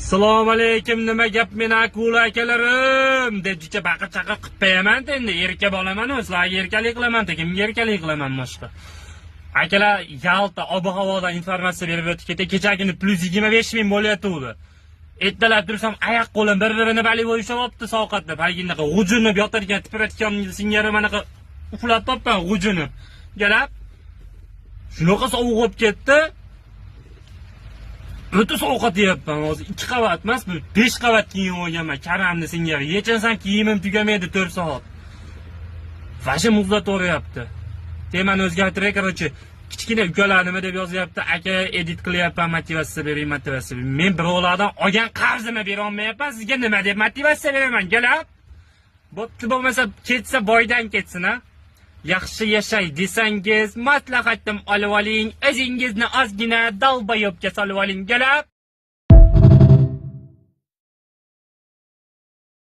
Assalomu alaykum, nima gap men akula akalarim deb jicha baqir chaqir qilib qo'yaman endi. Erka bolaman, sizlarga erkalik qilaman, kimga erkalik qilaman boshqa. Akalar Yalta ob-havodan informatsiya berib o'tdi. Kechagini +25 ming bo'layotdi. Ertalab tursam oyoq qo'lim bir-birini balivoy ushlabdi sovqatda. Balginaqa g'ujunib yotarkan, tipratgan singari manaqa uxlab topgan g'ujunib. Galab shunaqa sovuq bo'lib ketdi. O'ta ovqat yeyapman hozir 2 qavat emas, 5 qavat kiyim olganman. Karamni singari yechinsam kiyimim tugamaydi 4 soat. Vashi muzlatoryapti. Temani o'zgartiray, qarochi. Kichkina ukalar nima deb yozyapti? Aka edit qilyapman, motivatsiya bering, motivatsiya. Men birovlardan olgan qarzimni bera olmayapman. Sizga nima deb motivatsiya beraman? Galab. Bo'pti, bo'lmasa ketsa boydan ketsin, ha. Yaxshi yashay desangiz, maslahatim olib oling, o'zingizni ozgina dalbayobga solib oling. Galab.